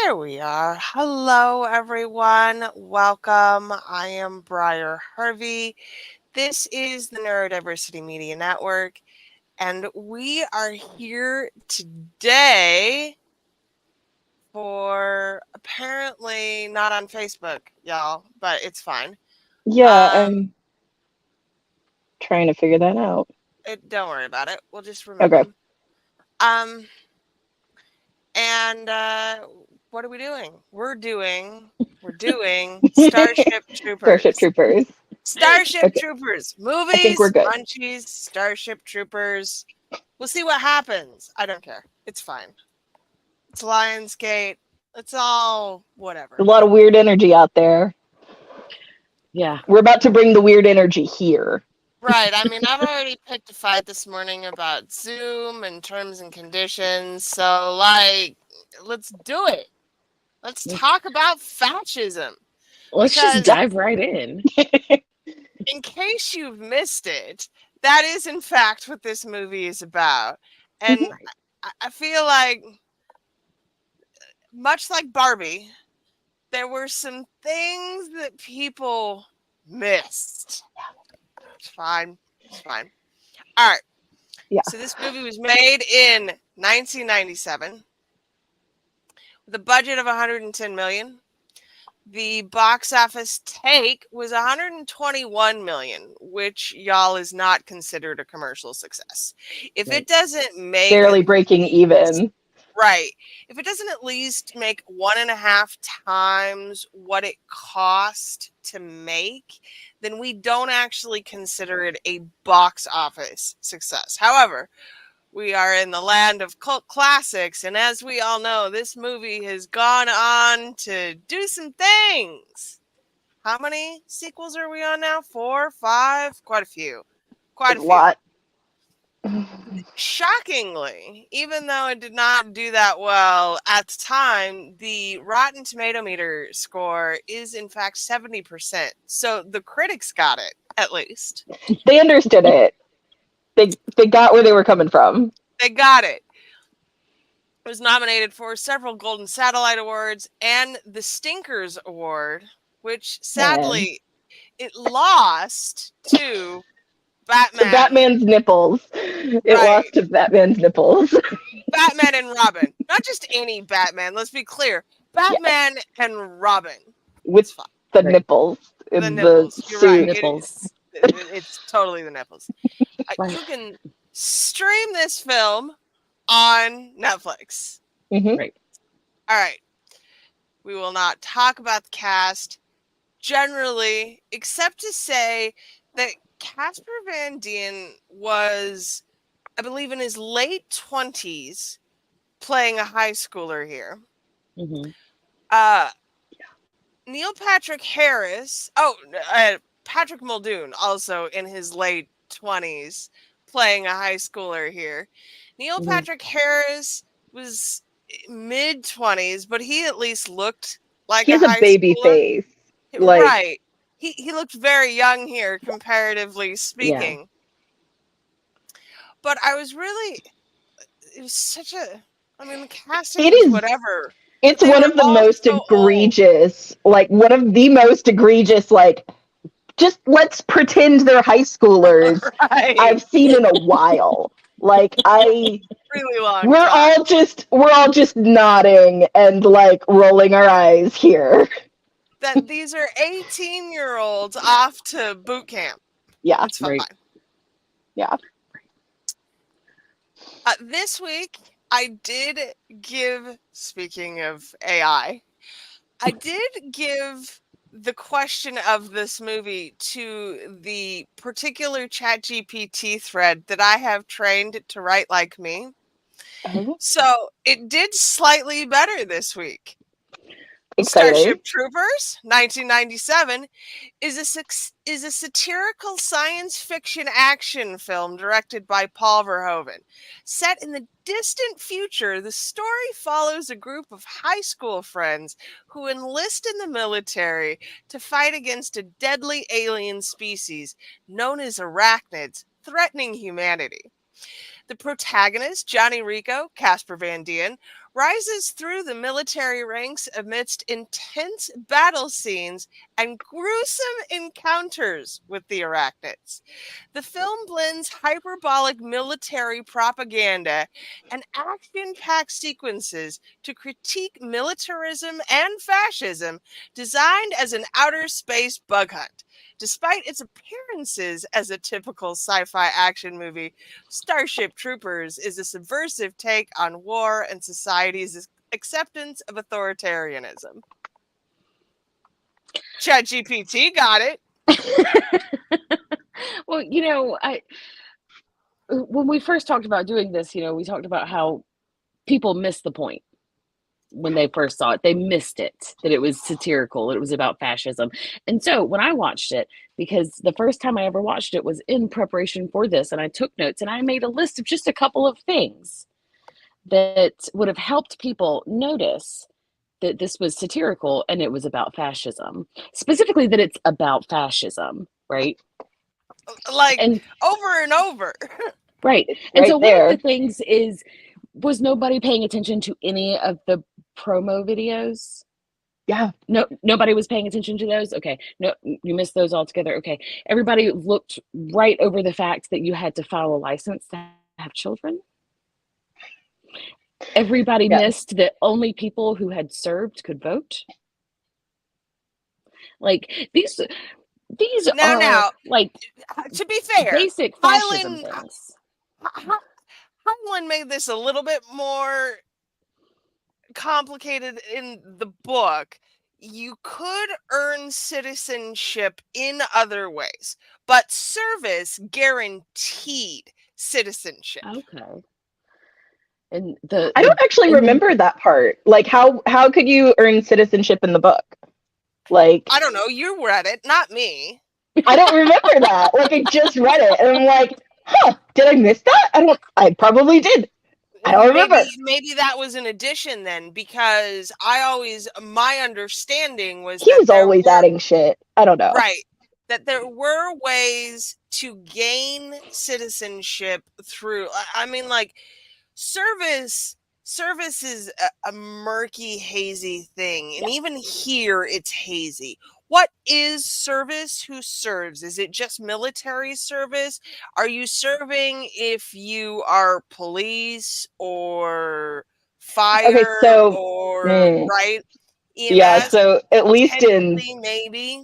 There we are. Hello, everyone. Welcome. I am Briar Harvey. This is the Neurodiversity Media Network, and we are here today for apparently not on Facebook, y'all, but it's fine. Yeah, I'm trying to figure that out. Don't worry about it. We'll just remove Okay. them. And what are we doing? We're doing Starship Troopers. Starship Troopers. Starship Okay. Troopers. I think we're Movies, good. Munchies, Starship Troopers. We'll see what happens. I don't care. It's fine. It's Lionsgate. It's all whatever. A lot of weird energy out there. Yeah. We're about to bring the weird energy here. Right. I mean, I've already picked a fight this morning about Zoom and terms and conditions. So, let's do it. Let's talk about fascism. Let's just dive right in. In case you've missed it, that is in fact what this movie is about. And I feel like, much like Barbie, there were some things that people missed. It's fine. It's fine. All right. Yeah. So this movie was made in 1997 with a budget of $110 million. The box office take was $121 million, which y'all is not considered a commercial success. If it doesn't make barely breaking even, right? If it doesn't at least make 1.5 times what it cost to make, then we don't actually consider it a box office success. However, we are in the land of cult classics, and as we all know, this movie has gone on to do some things. How many sequels are we on now? 4, 5? Quite a few. Quite a few. Lot. Shockingly, even though it did not do that well at the time, the Rotten Tomato meter score is in fact 70%. So the critics got it, at least. They understood it. They got where they were coming from. They got it. It was nominated for several Golden Satellite Awards and the Stinkers Award, which sadly it lost to Batman. To Batman's nipples. It lost to Batman's nipples. Batman and Robin. Not just any Batman, let's be clear. Batman and Robin. With the nipples. The nipples. You're right. Nipples. It's totally the nipples. You can stream this film on Netflix. Right. All right. We will not talk about the cast generally, except to say that Casper Van Dien was, I believe, in his late 20s, playing a high schooler here. Neil Patrick Harris. Patrick Muldoon, also in his late 20s, playing a high schooler here. Neil Patrick Harris was mid-20s, but he at least looked like he's a high baby schooler. face. Right. He looked very young here, comparatively speaking. Yeah. But I was really... It was such a... I mean, the casting was whatever. It's one of the most egregious, one of the most egregious, just let's pretend they're high schoolers I've seen in a while. Really long we're all just nodding and rolling our eyes here. That these are 18-year-olds off to boot camp. Yeah. It's fine. Right. Yeah. This week, I did give, speaking of AI, I did give the question of this movie to the particular ChatGPT thread that I have trained to write like me. So it did slightly better this week. Exciting. Starship Troopers, 1997, is a satirical science fiction action film directed by Paul Verhoeven. Set in the distant future, the story follows a group of high school friends who enlist in the military to fight against a deadly alien species known as arachnids, threatening humanity. The protagonist, Johnny Rico, Casper Van Dien, rises through the military ranks amidst intense battle scenes and gruesome encounters with the arachnids. The film blends hyperbolic military propaganda and action-packed sequences to critique militarism and fascism, designed as an outer space bug hunt. Despite its appearances as a typical sci-fi action movie, Starship Troopers is a subversive take on war and society's acceptance of authoritarianism. ChatGPT got it. Well, when we first talked about doing this, we talked about how people missed the point when they first saw it. They missed it, that it was satirical, it was about fascism. And so when I watched it, because the first time I ever watched it was in preparation for this, and I took notes and I made a list of just a couple of things that would have helped people notice that this was satirical and it was about fascism. Specifically that it's about fascism, right? Like, and over and over. Right. And so one of the things was nobody paying attention to any of the promo videos? Yeah. No, nobody was paying attention to those? Okay. No, you missed those altogether. Okay. Everybody looked right over the fact that you had to file a license to have children. Everybody missed that only people who had served could vote. Like these are like, to be fair, basic fascism things. Heinlein made this a little bit more complicated in the book. You could earn citizenship in other ways, but service guaranteed citizenship. Okay. And I don't actually remember that part. Like, how could you earn citizenship in the book? Like, I don't know. You read it, not me. I don't remember that. Like, I just read it, and I'm like, did I miss that? I probably did. I don't remember. Maybe that was an addition then, because my understanding was he was always adding shit. I don't know. Right. That there were ways to gain citizenship through, like, service is a murky, hazy thing. And even here, it's hazy. What is service? Who serves? Is it just military service? Are you serving if you are police or fire right? EMS? Yeah, so at least maybe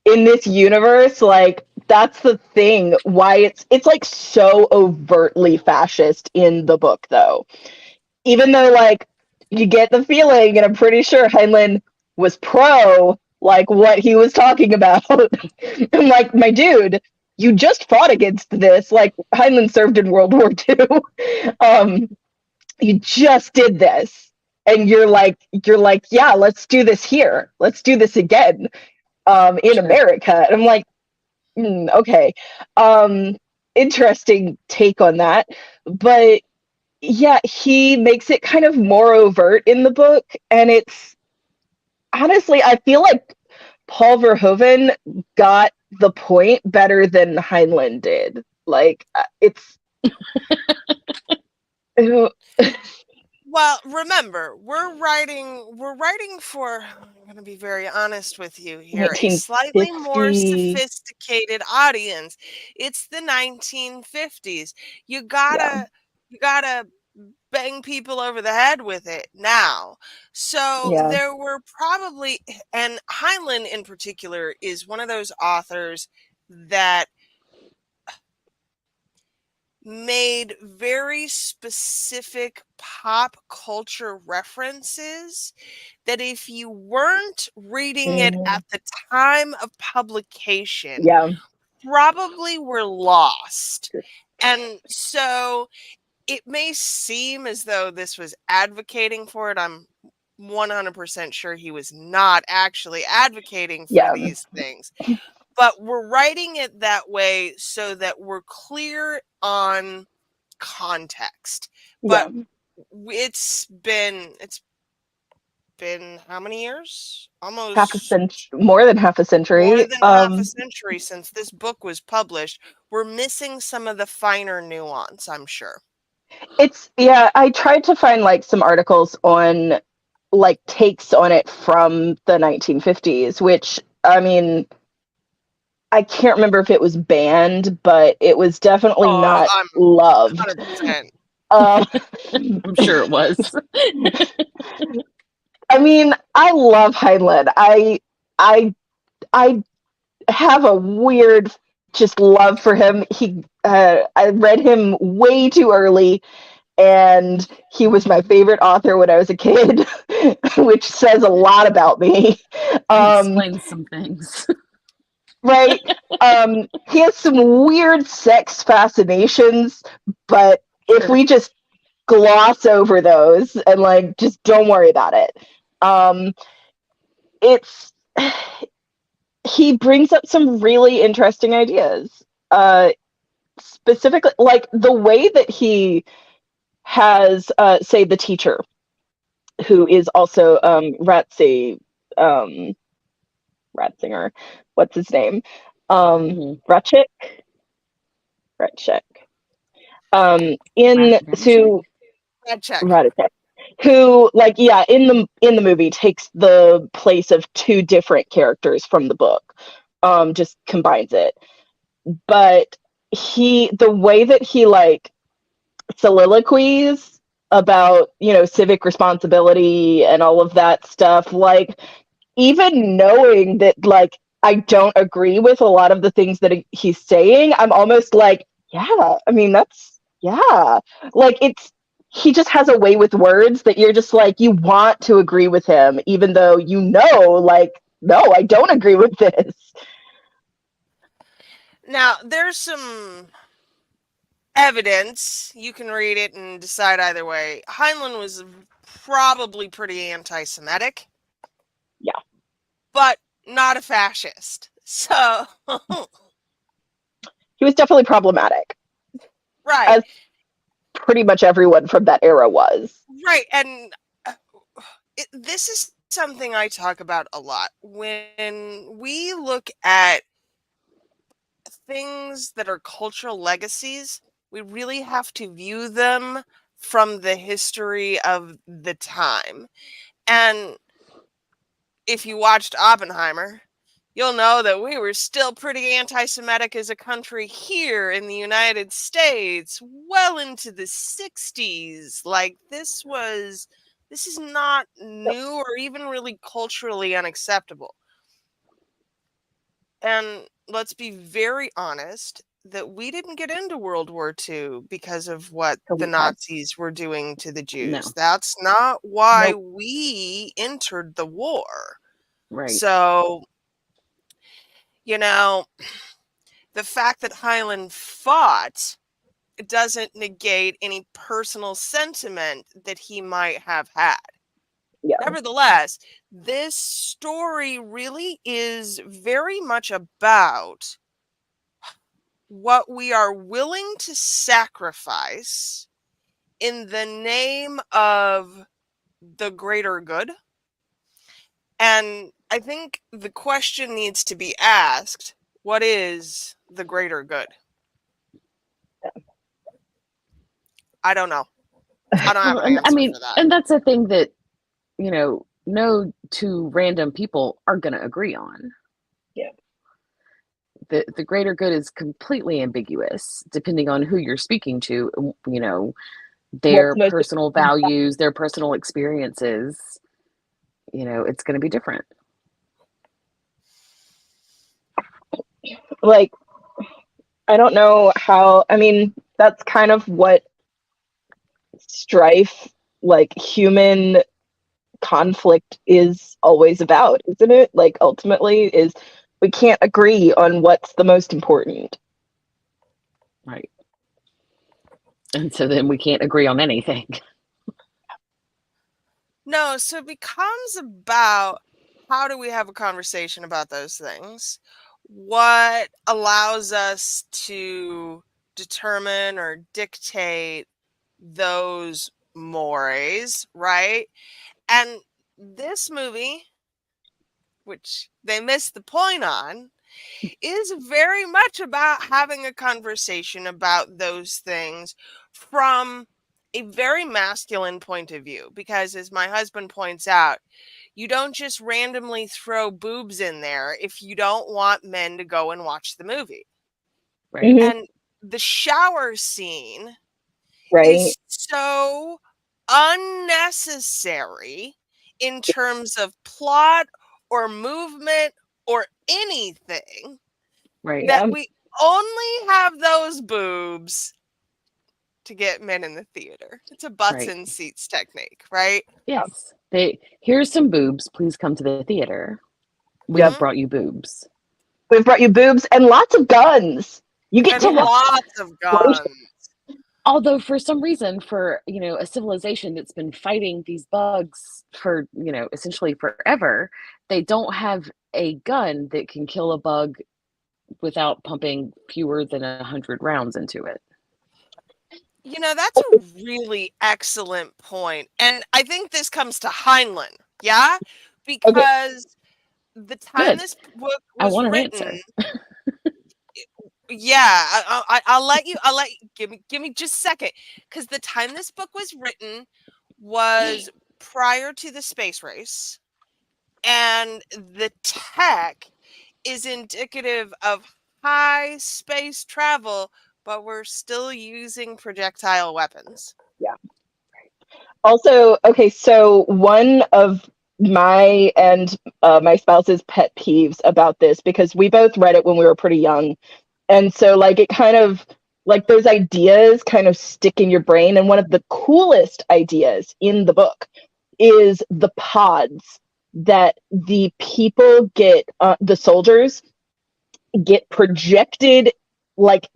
in this universe, like, that's the thing why it's like so overtly fascist in the book, though. Even though, like, you get the feeling, and I'm pretty sure Heinlein was pro, like, what he was talking about. I'm like, my dude, you just fought against this. Like, Heinlein served in World War II. You just did this. And you're like, yeah, let's do this here. Let's do this again in America. And I'm like, okay. Interesting take on that. But yeah, he makes it kind of more overt in the book, and it's honestly, I feel like Paul Verhoeven got the point better than Heinlein did. Like, it's well, remember, we're writing for, I'm going to be very honest with you here, a slightly more sophisticated audience. It's the 1950s. You gotta bang people over the head with it now. So there were probably, and Heinlein in particular is one of those authors that made very specific pop culture references that if you weren't reading it at the time of publication, probably were lost. And so it may seem as though this was advocating for it. I'm 100% sure he was not actually advocating for these things. But we're writing it that way so that we're clear on context. But it's been how many years? Almost half a century, more than half a century. More than half a century since this book was published. We're missing some of the finer nuance, I'm sure. I tried to find like some articles on like takes on it from the 1950s, which I mean, I can't remember if it was banned, but it was definitely not I'm loved. 100%. I'm sure it was. I mean, I love Heinlein. I have a weird just love for him. I read him way too early, and he was my favorite author when I was a kid, which says a lot about me. Explains some things. Right? He has some weird sex fascinations, but if we just gloss over those and like just don't worry about it, it's he brings up some really interesting ideas. Specifically, like the way that he has, say, the teacher, who is also um, Ratzinger. What's his name? Ratchik. Ratchik. In who Red check. Ratchik, who like in the movie takes the place of two different characters from the book, just combines it. But the way that he like soliloquies about civic responsibility and all of that stuff, like even knowing that like I don't agree with a lot of the things that he's saying, I'm almost like, yeah, I mean yeah, like he just has a way with words that you're just like you want to agree with him even though like no, I don't agree with this. Now, there's some evidence. You can read it and decide either way. Heinlein was probably pretty anti-Semitic. Yeah. But not a fascist. So He was definitely problematic. Right. As pretty much everyone from that era was. Right. And this is something I talk about a lot. When we look at things that are cultural legacies, we really have to view them from the history of the time. And if you watched Oppenheimer, you'll know that we were still pretty anti-Semitic as a country here in the United States well into the 60s. Like this is not new or even really culturally unacceptable. And let's be very honest that we didn't get into World War II because of what the Nazis were doing to the Jews. No. That's not why we entered the war. Right. So, the fact that Heinlein fought doesn't negate any personal sentiment that he might have had. Yeah. Nevertheless, this story really is very much about what we are willing to sacrifice in the name of the greater good. And I think the question needs to be asked, what is the greater good? I don't know. I don't have an answer for that. And that's a thing that, no two random people are going to agree on. Yeah. The greater good is completely ambiguous depending on who you're speaking to, their personal values, their personal experiences. It's going to be different. Like, I don't know how, I mean, that's kind of what strife, like human conflict is always about, isn't it? Like, ultimately, is we can't agree on what's the most important. Right. And so then we can't agree on anything. No, so it becomes about how do we have a conversation about those things? What allows us to determine or dictate those mores, right? And this movie, which they missed the point on, is very much about having a conversation about those things from a very masculine point of view, because as my husband points out, you don't just randomly throw boobs in there if you don't want men to go and watch the movie. Right. And the shower scene Right. is so unnecessary in terms of plot or movement or anything, Right. that we only have those boobs to get men in the theater. It's a butts Right. in seats technique, right? Yes. Here's some boobs. Please come to the theater. We Yep. have brought you boobs. We've brought you boobs and lots of guns. You get And to watch. lots of guns. Although for some reason, for a civilization that's been fighting these bugs for essentially forever, they don't have a gun that can kill a bug without pumping fewer than 100 rounds into it. That's a really excellent point. And I think this comes to Heinlein, yeah? Because the time Good. this book I was want an written, answer. yeah, I'll let you. Give me just a second, because the time this book was written was prior to the space race, and the tech is indicative of high space travel, but we're still using projectile weapons. Yeah. Also, okay, so one of my and my spouse's pet peeves about this, because we both read it when we were pretty young, and so like it kind of like those ideas kind of stick in your brain. And one of the coolest ideas in the book is the pods that the people get, the soldiers get projected, like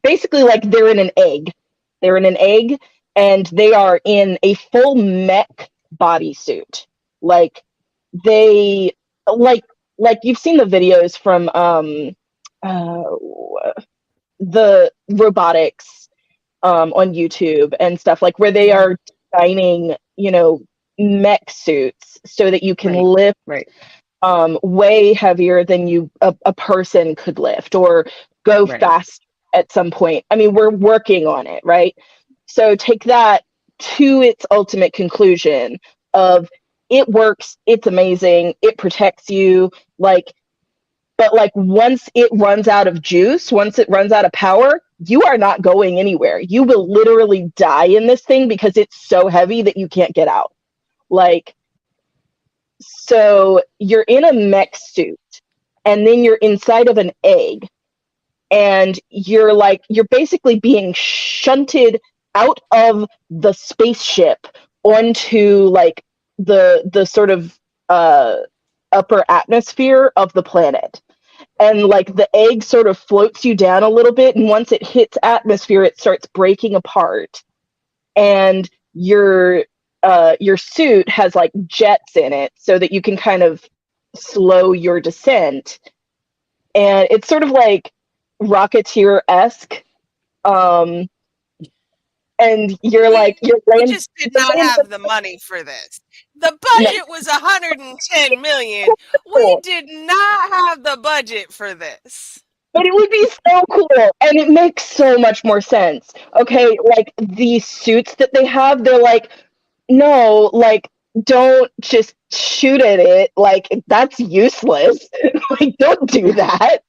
basically like they're in an egg. They're in an egg, and they are in a full mech bodysuit. Like they like you've seen the videos from the robotics on YouTube and stuff, like where they are designing, mech suits so that you can lift way heavier than a person could lift, or go fast at some point. I mean, we're working on it, right? So take that to its ultimate conclusion of it works, it's amazing, it protects you, like, but like once it runs out of juice, once it runs out of power, you are not going anywhere. You will literally die in this thing because it's so heavy that you can't get out. Like, so you're in a mech suit, and then you're inside of an egg, and you're basically being shunted out of the spaceship onto like the sort of upper atmosphere of the planet. And like the egg sort of floats you down a little bit, and once it hits atmosphere, it starts breaking apart, and your suit has like jets in it so that you can kind of slow your descent. And it's sort of like Rocketeer-esque. And you're we just did not have the money for this. The budget was 110 million. We did not have the budget for this. But it would be so cool, and it makes so much more sense. Okay, like these suits that they have, they're like, no, like, don't just shoot at it. Like, that's useless. Like, don't do that.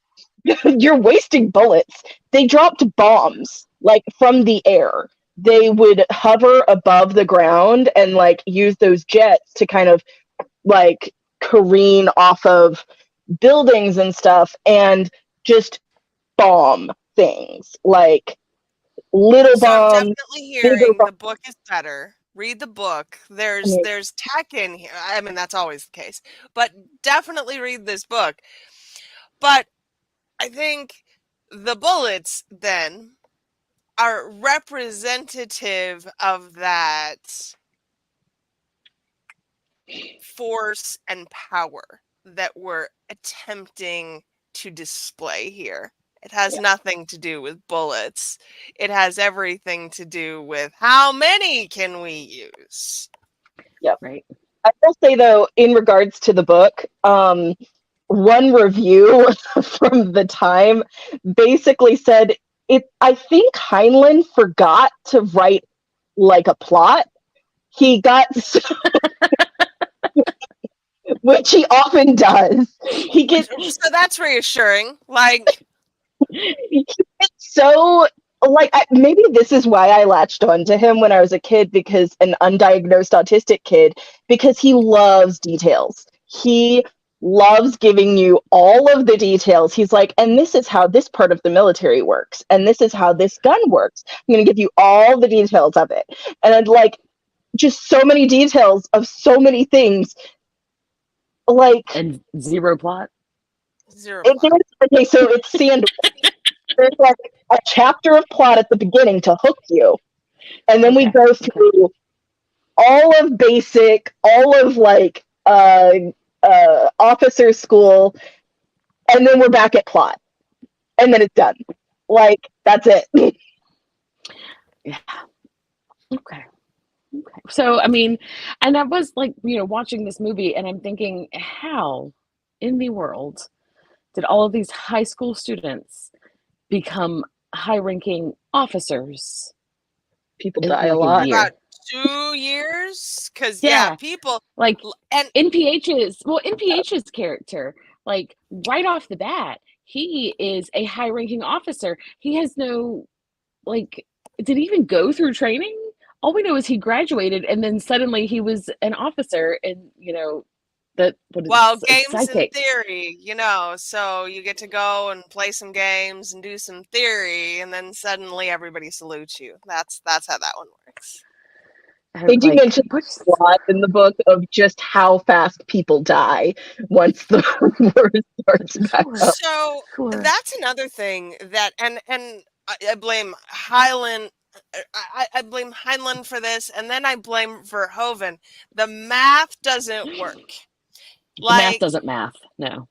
You're wasting bullets. They dropped bombs, like, from the air. They would hover above the ground and like use those jets to kind of like careen off of buildings and stuff, and just bomb things, like little bombs. I'm definitely hearing the book is better. Read the book. There's tech in here. I mean, that's always the case, but definitely read this book. But I think the bullets then are representative of that force and power that we're attempting to display here. It has nothing to do with bullets. It has everything to do with how many can we use. Yep. Right. I will say though, in regards to the book, one review from the time basically said I think Heinlein forgot to write like a plot. He got so, which he often does. He gets So that's reassuring. Like, he gets so like maybe this is why I latched onto him when I was a kid, because an undiagnosed autistic kid, because he loves details. He loves giving you all of the details. He's like, and this is how this part of the military works, and this is how this gun works. I'm going to give you all the details of it. And I'd like just so many details of so many things. Like, and zero plot. Zero plot. Okay, so it's sandwich. There's like a chapter of plot at the beginning to hook you, and then we go through all of basic, all of like officer school, and then we're back at plot, and then it's done. Like, that's it. Yeah. Okay. So, I mean, and I was like, watching this movie, and I'm thinking, how in the world did all of these high school students become high-ranking officers? People in die like a lot. About 2 years? Because, Yeah. people... Like, And NPH's character, like, right off the bat, he is a high-ranking officer. He has no, like, did he even go through training? All we know is he graduated, and then suddenly he was an officer, and games psychic. in theory, so you get to go and play some games and do some theory, and then suddenly everybody salutes you. That's how that one works. They do mention a lot in the book of just how fast people die once the war starts back up. So that's another thing that, and I blame Highland. I blame Heinlein for this, and then I blame Verhoeven. The math doesn't work. The math doesn't math, no.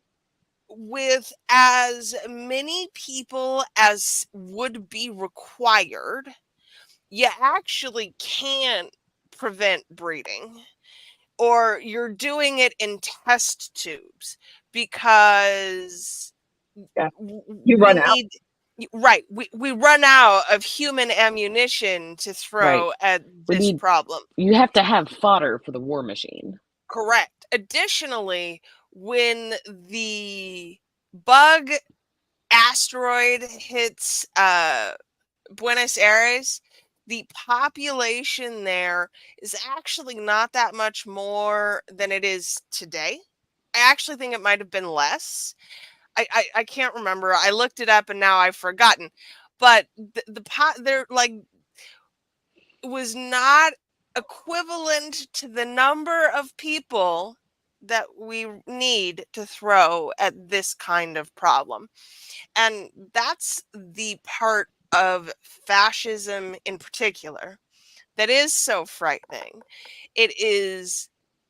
With as many people as would be required, you actually can't prevent breeding, or you're doing it in test tubes, because you run out. Right. We run out of human ammunition to throw at this problem. You have to have fodder for the war machine. Correct. Additionally, when the bug asteroid hits Buenos Aires, the population there is actually not that much more than it is today. I actually think it might have been less. I can't remember. I looked it up and now I've forgotten. But there was not equivalent to the number of people that we need to throw at this kind of problem. And that's the part of fascism in particular that is so frightening. It is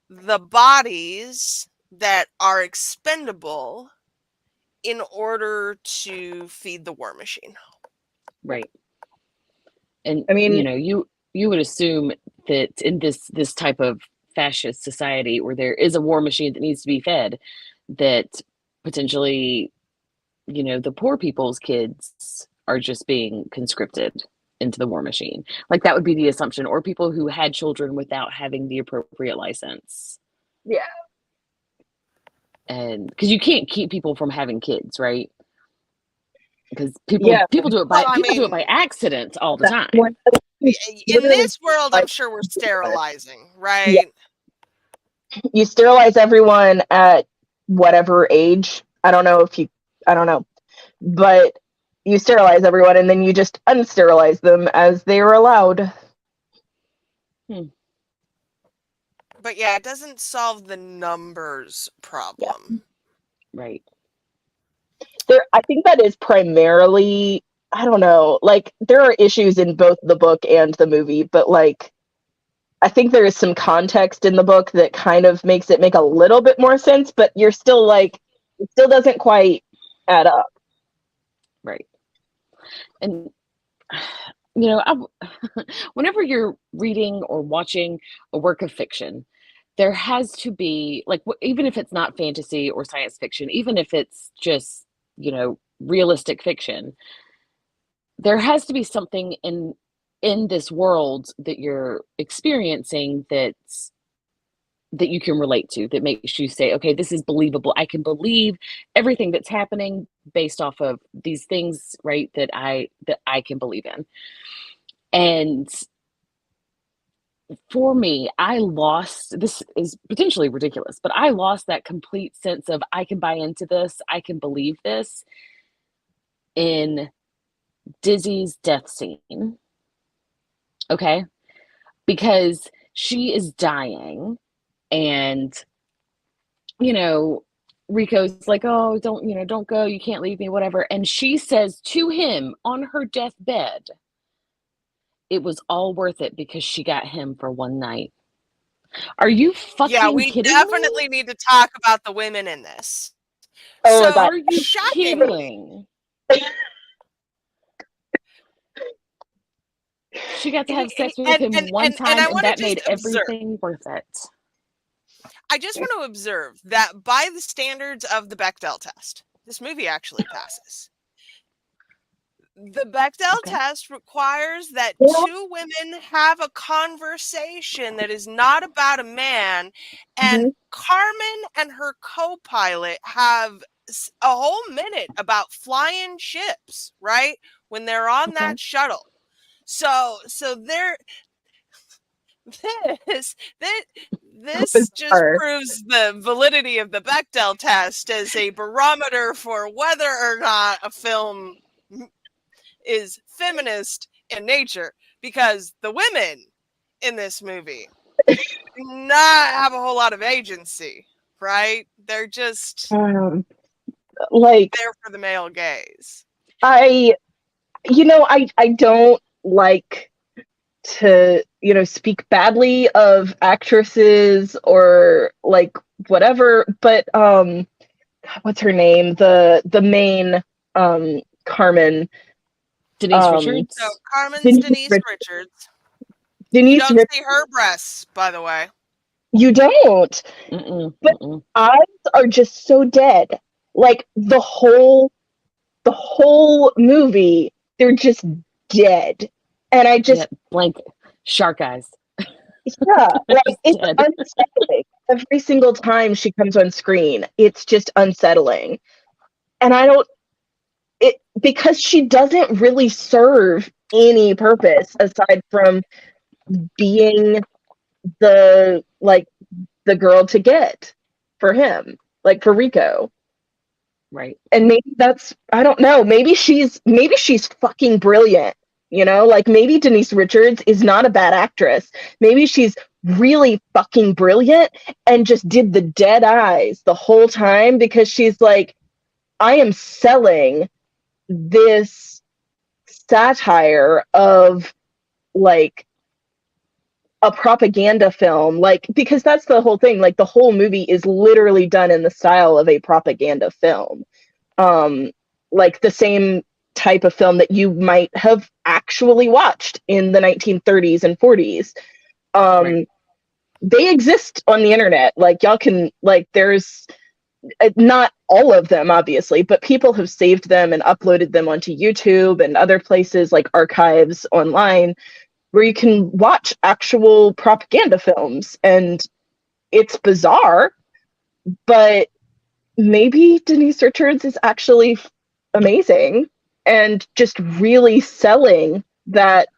the bodies that are expendable in order to feed the war machine. Right. And I mean, you would assume that in this type of fascist society where there is a war machine that needs to be fed, that potentially, the poor people's kids are just being conscripted into the war machine. Like, that would be the assumption, or people who had children without having the appropriate license. Yeah. And because you can't keep people from having kids, right? Because people do it by accident all the time. In this world, I'm sure we're sterilizing, right? Yeah. You sterilize everyone at whatever age. I don't know. But you sterilize everyone, and then you just unsterilize them as they are allowed. But yeah, it doesn't solve the numbers problem. Yeah. Right. I think that is primarily, I don't know, like, there are issues in both the book and the movie, but like, I think there is some context in the book that kind of makes it make a little bit more sense, but you're still like, it still doesn't quite add up. Right. And whenever you're reading or watching a work of fiction, there has to be, like, even if it's not fantasy or science fiction, even if it's just, realistic fiction, there has to be something in in this world that you're experiencing that you can relate to, that makes you say, okay, this is believable. I can believe everything that's happening based off of these things, right? That I can believe in. And for me, I lost, this is potentially ridiculous, but I lost that complete sense of I can buy into this, I can believe this in Dizzy's death scene. Okay? Because she is dying and, you know, Rico's like, oh, don't go, you can't leave me, whatever. And she says to him on her deathbed, it was all worth it because she got him for one night. Are you fucking we kidding definitely me? need to talk about the women in this. Oh, So, Are you shockingly, kidding? She got to have sex with him one and time, I and want to that just made observe. everything worth it. I just want to observe that by the standards of the Bechdel test, this movie actually passes. The Bechdel test requires that two women have a conversation that is not about a man, and Carmen and her co-pilot have a whole minute about flying ships, right? When they're on that shuttle. So they're this just proves the validity of the Bechdel test as a barometer for whether or not a film is feminist in nature, because the women in this movie do not have a whole lot of agency, right? They're just like there for the male gaze. I don't like to, speak badly of actresses or like whatever, but what's her name? The main Carmen. Denise Richards. So Carmen's Denise Richards. Denise you don't see her breasts, by the way. You don't. But Mm-mm. eyes are just so dead. Like the whole movie, they're just dead. And I just blank shark eyes. Yeah, like it's unsettling. Every single time she comes on screen, it's just unsettling. And because she doesn't really serve any purpose aside from being the girl to get for him, like for Rico. Right. And maybe that's, I don't know, maybe she's fucking brilliant, like maybe Denise Richards is not a bad actress. Maybe she's really fucking brilliant and just did the dead eyes the whole time because she's like, I am selling this satire of like a propaganda film, like, because that's the whole thing, like the whole movie is literally done in the style of a propaganda film, like the same type of film that you might have actually watched in the 1930s and 40s. They exist on the internet, like y'all can, like, there's not all of them obviously, but people have saved them and uploaded them onto YouTube and other places like archives online where you can watch actual propaganda films, and it's bizarre, but maybe Denise Richards is actually amazing and just really selling that.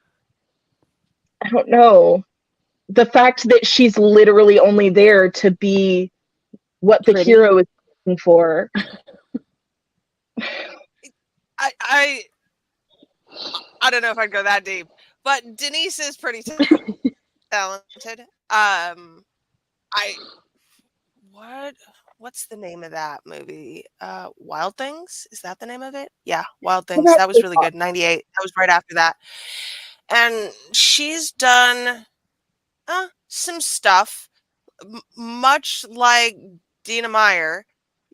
I don't know, the fact that she's literally only there to be what the hero is looking for. I don't know if I'd go that deep, but Denise is pretty talented. What's the name of that movie? Wild Things? Is that the name of it? Yeah, Wild Things. That was really good. 98. That was right after that. And she's done some stuff, much like Dina Meyer.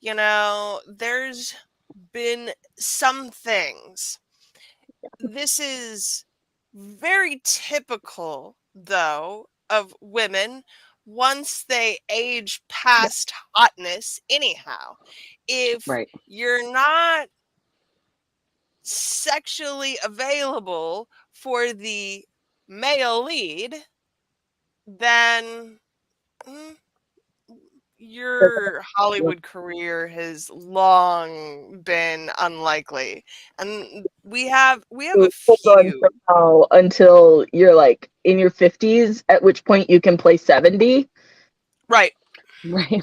There's been some things. This is very typical, though, of women once they age past hotness anyhow. If you're not sexually available for the male lead, then your Hollywood career has long been unlikely. And we have a few until you're like in your 50s, at which point you can play 70. Right. Right.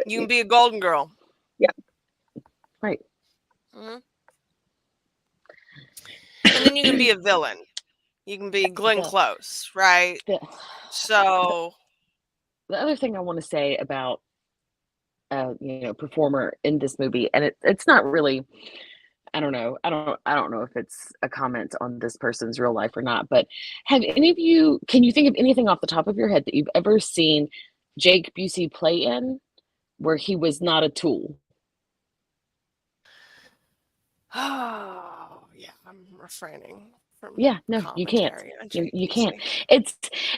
You can be a Golden Girl. Yeah. Right. Mm-hmm. And then you can be a villain. You can be Glenn Close, right? So the other thing I want to say about performer in this movie, and it's not really, I don't know if it's a comment on this person's real life or not, but can you think of anything off the top of your head that you've ever seen Jake Busey play in where he was not a tool? Oh, yeah, I'm refraining from no, you can't. You can't. It's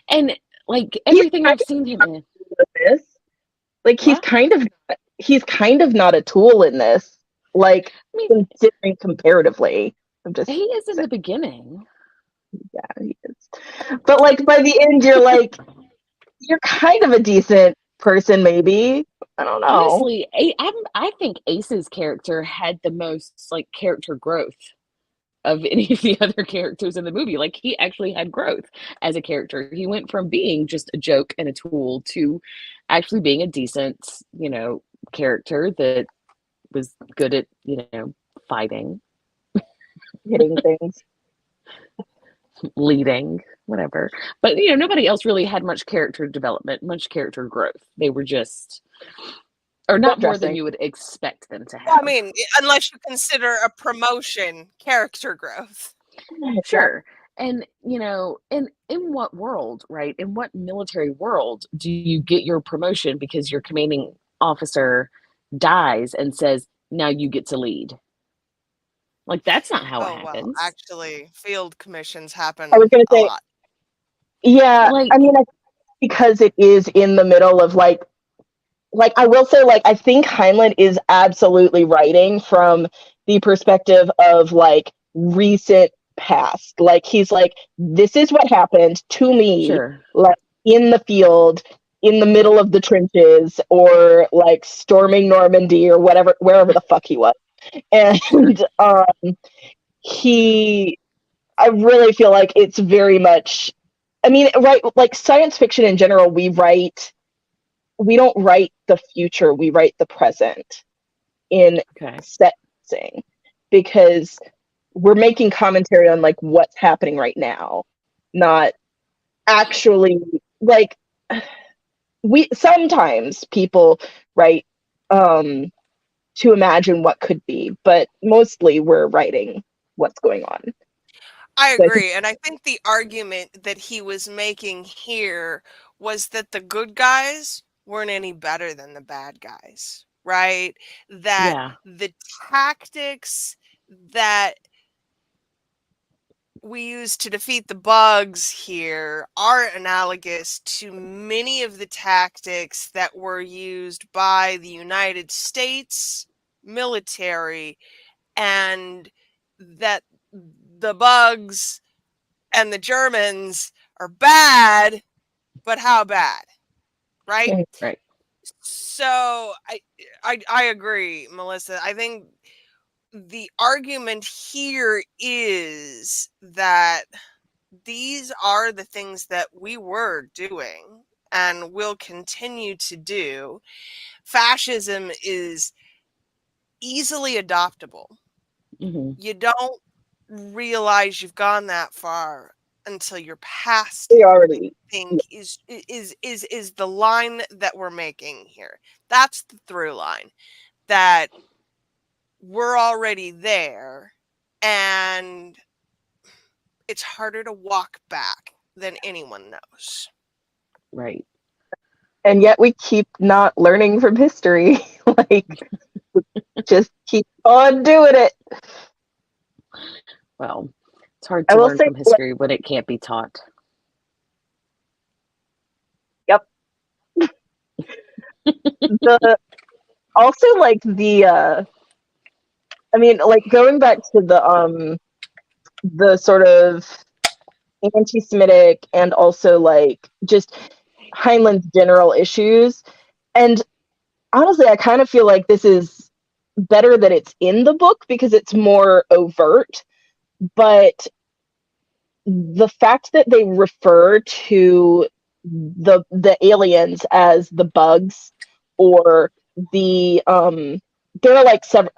and like everything I've seen him in. This, like he's kind of not a tool in this. Like, considering comparatively, he is in the beginning. Yeah, he is. But like by the end, you're like, you're kind of a decent person, maybe. I don't know. Honestly, I think Ace's character had the most like character growth of any of the other characters in the movie. Like he actually had growth as a character. He went from being just a joke and a tool to actually being a decent, character that was good at, fighting, hitting things, leading, whatever. But nobody else really had much character development, much character growth. They were just, or not more than you would expect them to have. I mean, unless you consider a promotion character growth. Sure. And in what world, right? In what military world do you get your promotion because your commanding officer dies and says, now you get to lead? Like, that's not how it happens. Well, actually, field commissions happen I was gonna say, a lot. Yeah, I mean, because it is in the middle of like I will say, like, I think Heinlein is absolutely writing from the perspective of like recent past. Like he's like, this is what happened to me, like in the field, in the middle of the trenches, or like storming Normandy or whatever, wherever the fuck he was. And I really feel like it's very much, I mean, right, like science fiction in general, we don't write the future, we write the present in setting, because we're making commentary on like what's happening right now, not actually like sometimes people write to imagine what could be, but mostly we're writing what's going on. I agree. And I think the argument that he was making here was that the good guys weren't any better than the bad guys, right? That the tactics that we use to defeat the bugs here are analogous to many of the tactics that were used by the United States military, and that the bugs and the Germans are bad, but how bad, right? Right. So I agree, Melissa. I think the argument here is that these are the things that we were doing and will continue to do. Fascism is easily adoptable. Mm-hmm. You don't realize you've gone that far until you're past it. I think is the line that we're making here. That's the through line, that we're already there, and it's harder to walk back than anyone knows. Right. And yet we keep not learning from history. Like, just keep on doing it. Well, it's hard to learn from history when it can't be taught. Yep. Also, like, I mean, like, going back to the the sort of anti-Semitic and also like just Heinlein's general issues. And honestly, I kind of feel like this is better that it's in the book because it's more overt. But the fact that they refer to the aliens as the bugs or there are like several.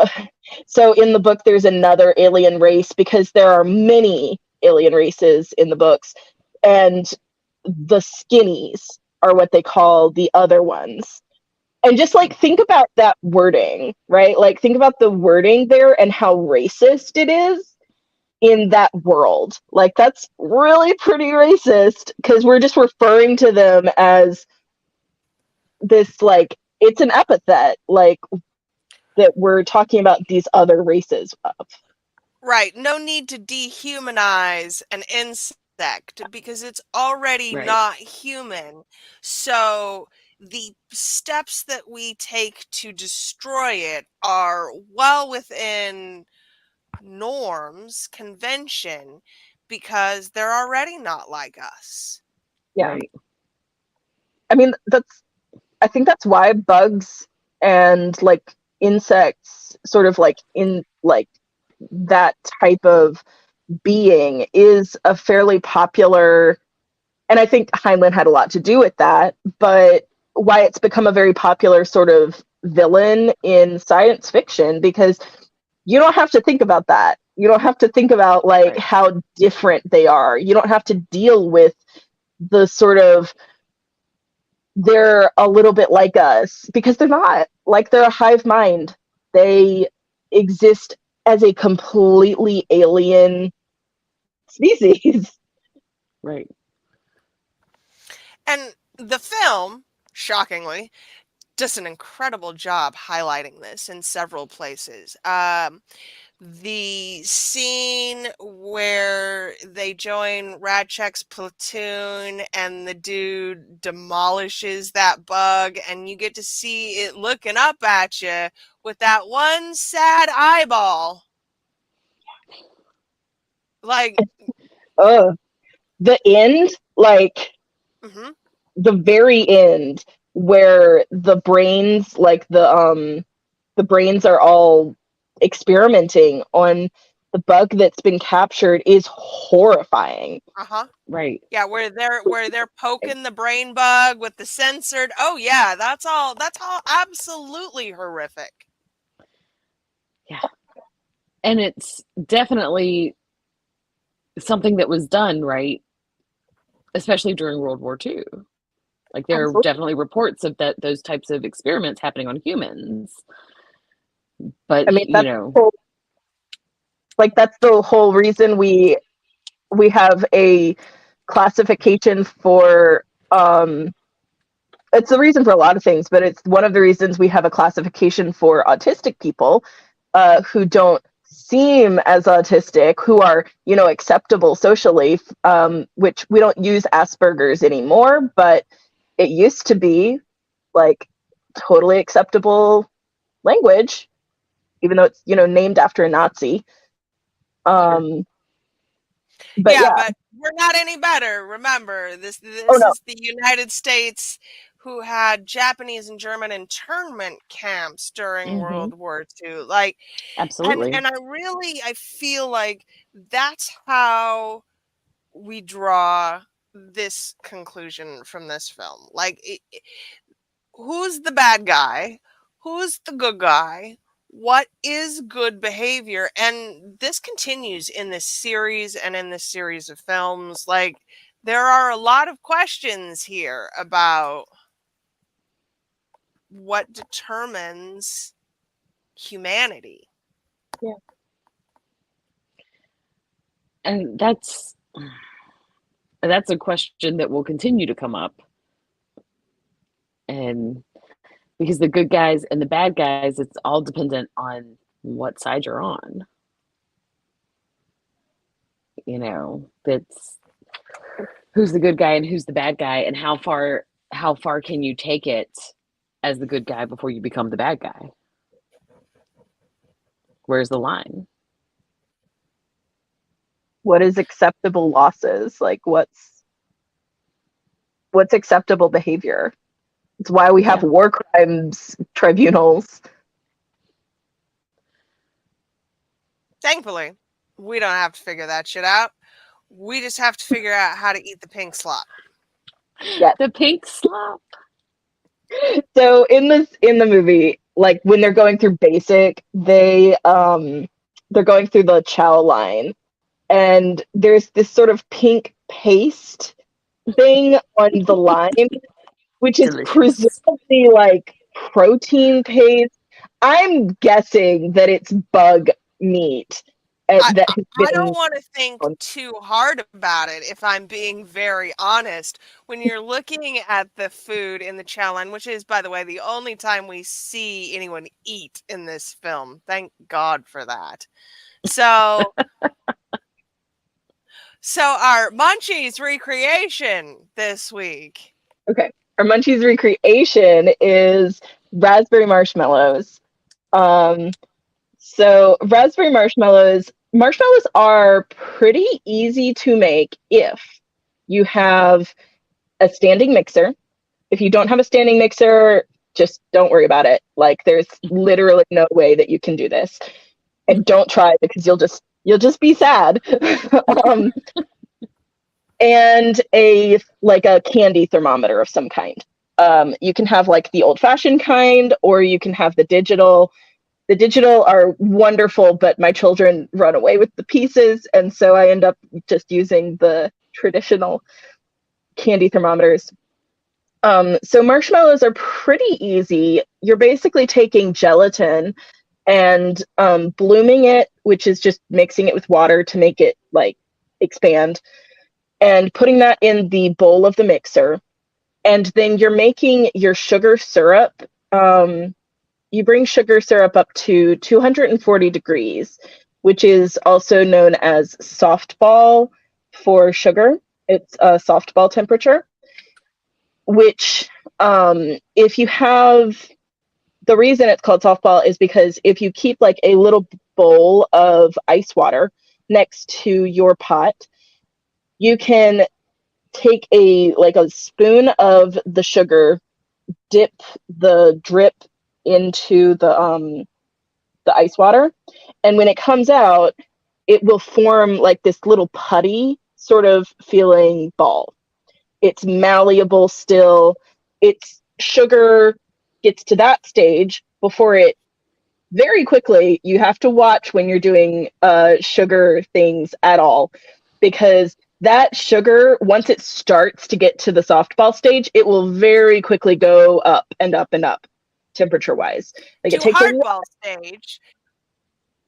So in the book there's another alien race because there are many alien races in the books, and the skinnies are what they call the other ones. And just like think about that wording, right? Like think about the wording there and how racist it is in that world. Like that's really pretty racist because we're just referring to them as this, like it's an epithet, like that we're talking about these other races of. Right. No need to dehumanize an insect because it's already Right. not human. So the steps that we take to destroy it are well within norms, convention, because they're already not like us. Yeah. Right. I mean, I think that's why bugs and like insects sort of like in like that type of being is a fairly popular, and I think Heinlein had a lot to do with that, but why it's become a very popular sort of villain in science fiction, because you don't have to think about that. You don't have to think about like Right. how different they are. You don't have to deal with the sort of they're a little bit like us, because they're not. Like they're a hive mind. They exist as a completely alien species. Right. And the film, shockingly, does an incredible job highlighting this in several places. The scene where they join Radchek's platoon and the dude demolishes that bug, and you get to see it looking up at you with that one sad eyeball. Like, The end, like mm-hmm. the very end, where the brains, like the brains are all experimenting on the bug that's been captured, is horrifying. Uh-huh. Right. Yeah, where they're poking the brain bug with the censored. Oh yeah, that's all absolutely horrific. Yeah. And it's definitely something that was done, right? Especially during World War II. Like there are Absolutely. definitely reports of those types of experiments happening on humans. But I mean, you know, that's the whole reason we have a classification for it's the reason for a lot of things, but it's one of the reasons we have a classification for autistic people who don't seem as autistic, who are, acceptable socially, which we don't use Asperger's anymore, but it used to be like totally acceptable language, even though it's, named after a Nazi. But Yeah, yeah. but we're not any better. Remember, this Oh no. is the United States, who had Japanese and German internment camps during World War II. Like, absolutely. and I feel like that's how we draw this conclusion from this film. Like, who's the bad guy? Who's the good guy? What is good behavior? And this continues in this series and in this series of films. Like, there are a lot of questions here about what determines humanity. Yeah. And that's a question that will continue to come up. And because the good guys and the bad guys, it's all dependent on what side you're on. That's who's the good guy and who's the bad guy, and how far can you take it as the good guy before you become the bad guy? Where's the line? What is acceptable losses? Like what's acceptable behavior? It's why we have war crimes tribunals. Thankfully, we don't have to figure that shit out. We just have to figure out how to eat the pink slop. Yes. The pink slop. So in the movie, like when they're going through basic, they're going through the chow line, and there's this sort of pink paste thing on the line, which is Delicious. presumably like protein paste. I'm guessing that it's bug meat. I don't want to think too hard about it, if I'm being very honest. When you're looking at the food in the chow line, which is, by the way, the only time we see anyone eat in this film. Thank God for that. So, our Munchies recreation this week. Okay. Our Munchies recreation is raspberry marshmallows. So raspberry marshmallows are pretty easy to make if you have a standing mixer. If you don't have a standing mixer, just don't worry about it. Like there's literally no way that you can do this. And don't try because you'll just be sad. And a candy thermometer of some kind. You can have like the old-fashioned kind, or you can have the digital. The digital are wonderful, but my children run away with the pieces, and so I end up just using the traditional candy thermometers. So marshmallows are pretty easy. You're basically taking gelatin and blooming it, which is just mixing it with water to make it like expand, and putting that in the bowl of the mixer. And then you're making your sugar syrup. You bring sugar syrup up to 240 degrees, which is also known as softball for sugar. It's a softball temperature, which if you have, the reason it's called softball is because if you keep like a little bowl of ice water next to your pot, you can take a spoon of the sugar, dip the drip into the ice water, and when it comes out, it will form like this little putty sort of feeling ball. It's malleable still. Its sugar gets to that stage before it very quickly. You have to watch when you're doing sugar things at all, because that sugar, once it starts to get to the softball stage, it will very quickly go up and up and up, temperature-wise. Like to it takes hardball stage,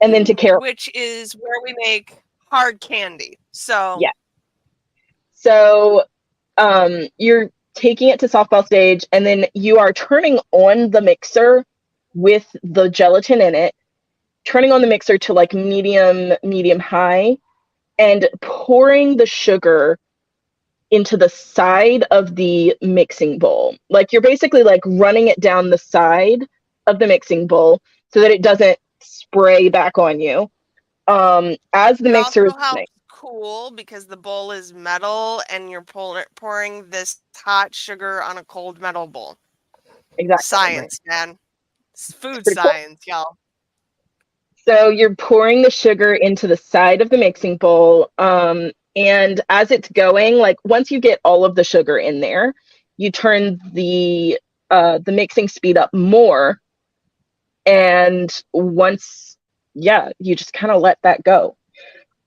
and then to caramel, which is where we make hard candy. So yeah. So you're taking it to softball stage, and then you are turning on the mixer with the gelatin in it, turning on the mixer to like medium high, and pouring the sugar into the side of the mixing bowl. Like you're basically like running it down the side of the mixing bowl so that it doesn't spray back on you. As the mixer is running. Cool, because the bowl is metal and you're pouring this hot sugar on a cold metal bowl. Exactly. Science, right. Man. It's food science, cool. Y'all. So you're pouring the sugar into the side of the mixing bowl, and as it's going, like once you get all of the sugar in there, you turn the mixing speed up more, and once, you just kind of let that go,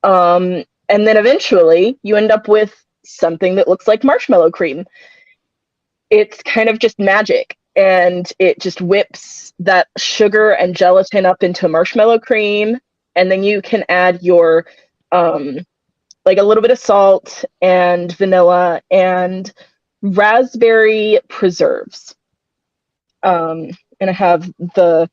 and then eventually you end up with something that looks like marshmallow cream. It's kind of just magic. And it just whips that sugar and gelatin up into marshmallow cream. And then you can add your, like a little bit of salt and vanilla and raspberry preserves. And I have the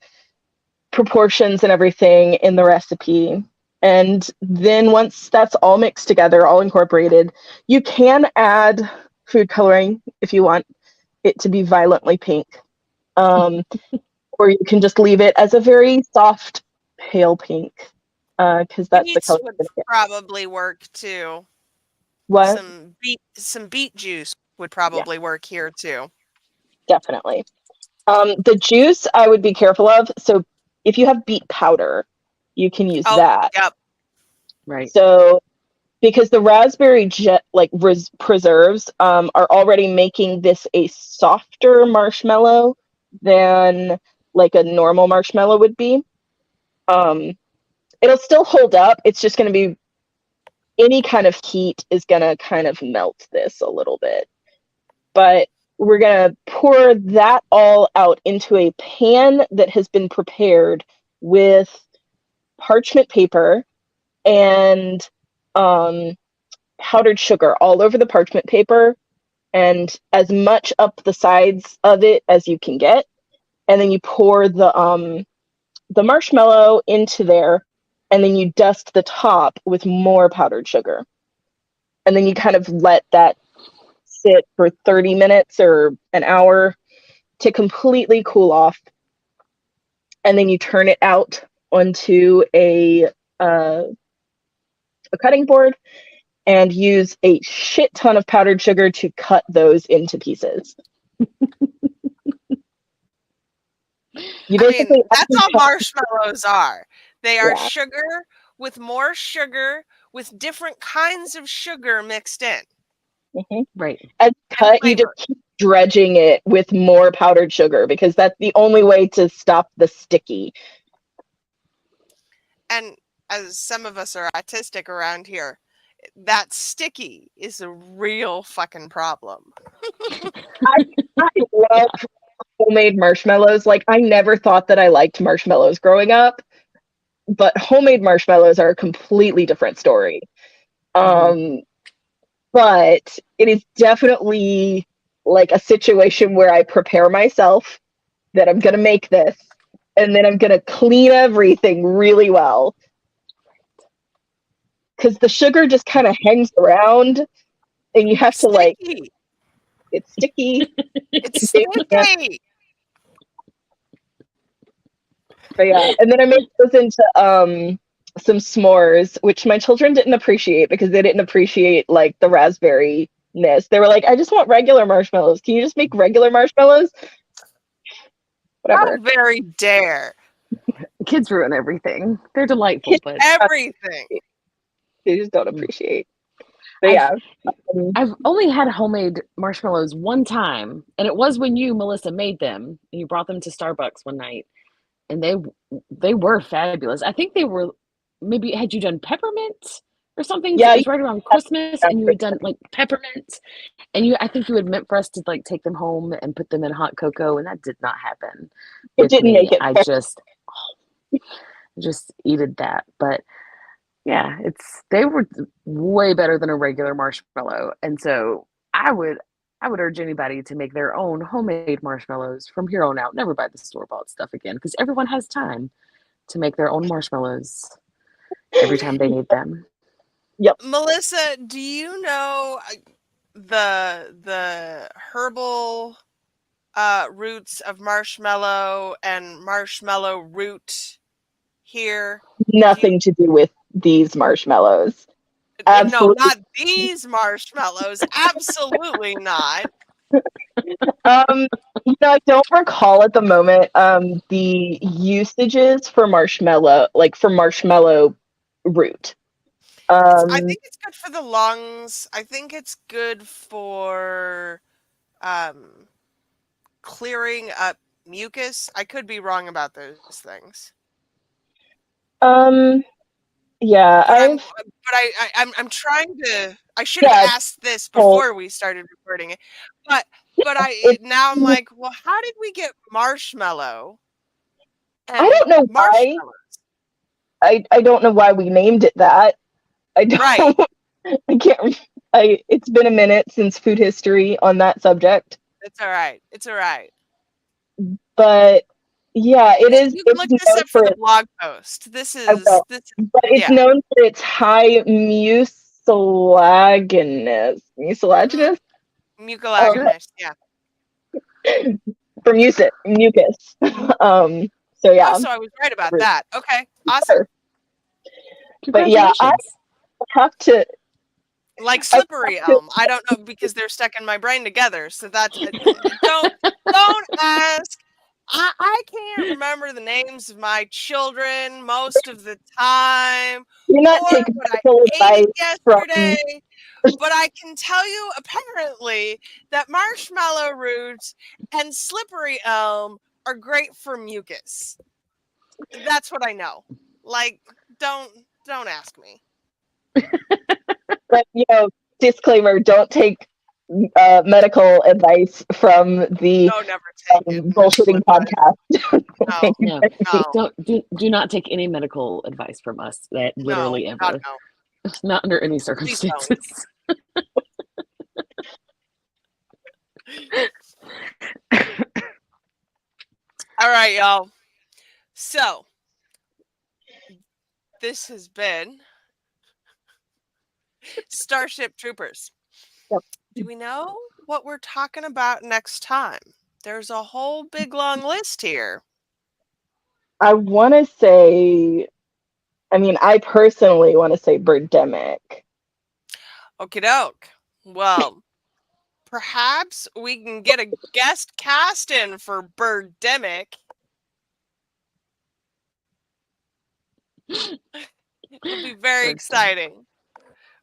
proportions and everything in the recipe. And then once that's all mixed together, all incorporated, you can add food coloring if you want it to be violently pink, or you can just leave it as a very soft pale pink. because that's the Beets color. would probably work too. What? Some beet juice would Yeah, probably work here too. definitely. The juice I would be careful of. So if you have beet powder, you can use Oh, that. yep. Right. So because the raspberry preserves are already making this a softer marshmallow than like a normal marshmallow would be. It'll still hold up. It's just going to be any kind of heat is going to kind of melt this a little bit. But we're going to pour that all out into a pan that has been prepared with parchment paper and powdered sugar all over the parchment paper and as much up the sides of it as you can get. And then you pour the marshmallow into there, and then you dust the top with more powdered sugar. And then you kind of let that sit for 30 minutes or an hour to completely cool off. And then you turn it out onto a cutting board and use a shit ton of powdered sugar to cut those into pieces. That's all marshmallows are. They are sugar with more sugar with different kinds of sugar mixed in. Mm-hmm. Right. As cut, you just keep dredging it with more powdered sugar because that's the only way to stop the sticky. And as some of us are autistic around here, that sticky is a real fucking problem. I love homemade marshmallows. Like, I never thought that I liked marshmallows growing up, but homemade marshmallows are a completely different story. But it is definitely like a situation where I prepare myself that I'm going to make this, and then I'm going to clean everything really well. Because the sugar just kind of hangs around, and you have to like, it's sticky. It's sticky. But yeah, and then I made those into some s'mores, which my children didn't appreciate because they didn't appreciate like the raspberry-ness. They were like, I just want regular marshmallows. Can you just make regular marshmallows? Whatever. How very dare. Kids ruin everything. They're delightful, but everything. They just don't appreciate. But yeah. I've only had homemade marshmallows one time, and it was when you, Melissa, made them and you brought them to Starbucks one night, and they were fabulous. I think they were, maybe had you done peppermint or something? Yeah, it was right around Christmas, and you had done like peppermint, and I think you had meant for us to like take them home and put them in hot cocoa, and that did not happen. It didn't make it. I just eated that, but. Yeah, they were way better than a regular marshmallow. And so I would urge anybody to make their own homemade marshmallows from here on out. Never buy the store-bought stuff again, because everyone has time to make their own marshmallows every time they need them. Yep. Melissa, do you know the herbal roots of marshmallow and marshmallow root here? Nothing to do with these marshmallows. Absolutely. No, not these marshmallows. Absolutely not. I don't recall at the moment the usages for marshmallow, like for marshmallow root. I think it's good for the lungs. I think it's good for clearing up mucus. I could be wrong about those things. Yeah, I'm trying to. I should have asked this before we started recording it, but now I'm like, well, how did we get marshmallow? I don't know why. I don't know why we named it that. I don't. Right. I can't. It's been a minute since food history on that subject. It's all right. It's all right. But. Yeah, it is. You can look this up for the blog post. But it's known for its high mucilaginous. Mucilaginous, yeah. For mucus. So yeah. Oh, so I was right about that. Okay, awesome. But yeah, I have to. Like slippery elm. I don't know because they're stuck in my brain together. So that's don't ask. I can't remember the names of my children most of the time. You're not Or taking what I advice ate yesterday. from. But I can tell you apparently that marshmallow roots and slippery elm are great for mucus. That's what I know. Like, don't ask me. But disclaimer: don't take medical advice from the No, never take it. bullshitting podcast. No, no. Do not take any medical advice from us. That literally ever. God, no. Not under any circumstances. All right, y'all. So this has been Starship Troopers. Yep. Do we know what we're talking about next time? There's a whole big long list here. I want to say, I personally want to say Birdemic. Okie doke. Well, perhaps we can get a guest cast in for Birdemic. It'll be very exciting.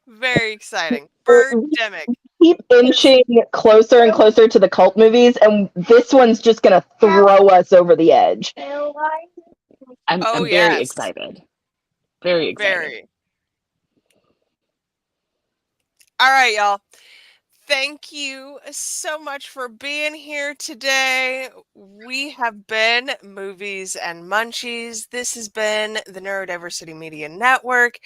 Very exciting. Birdemic. Keep inching closer and closer to the cult movies, and this one's just going to throw us over the edge. I'm very excited. Very excited. Very. All right, y'all. Thank you so much for being here today. We have been Movies and Munchies. This has been the Neurodiversity Media Network.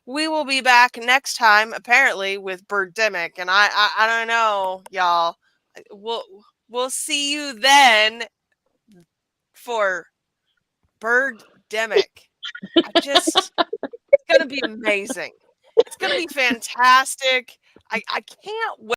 We will be back next time, apparently, with Birdemic. And I don't know, y'all. We'll see you then for Birdemic. It's going to be amazing. It's going to be fantastic. I can't wait.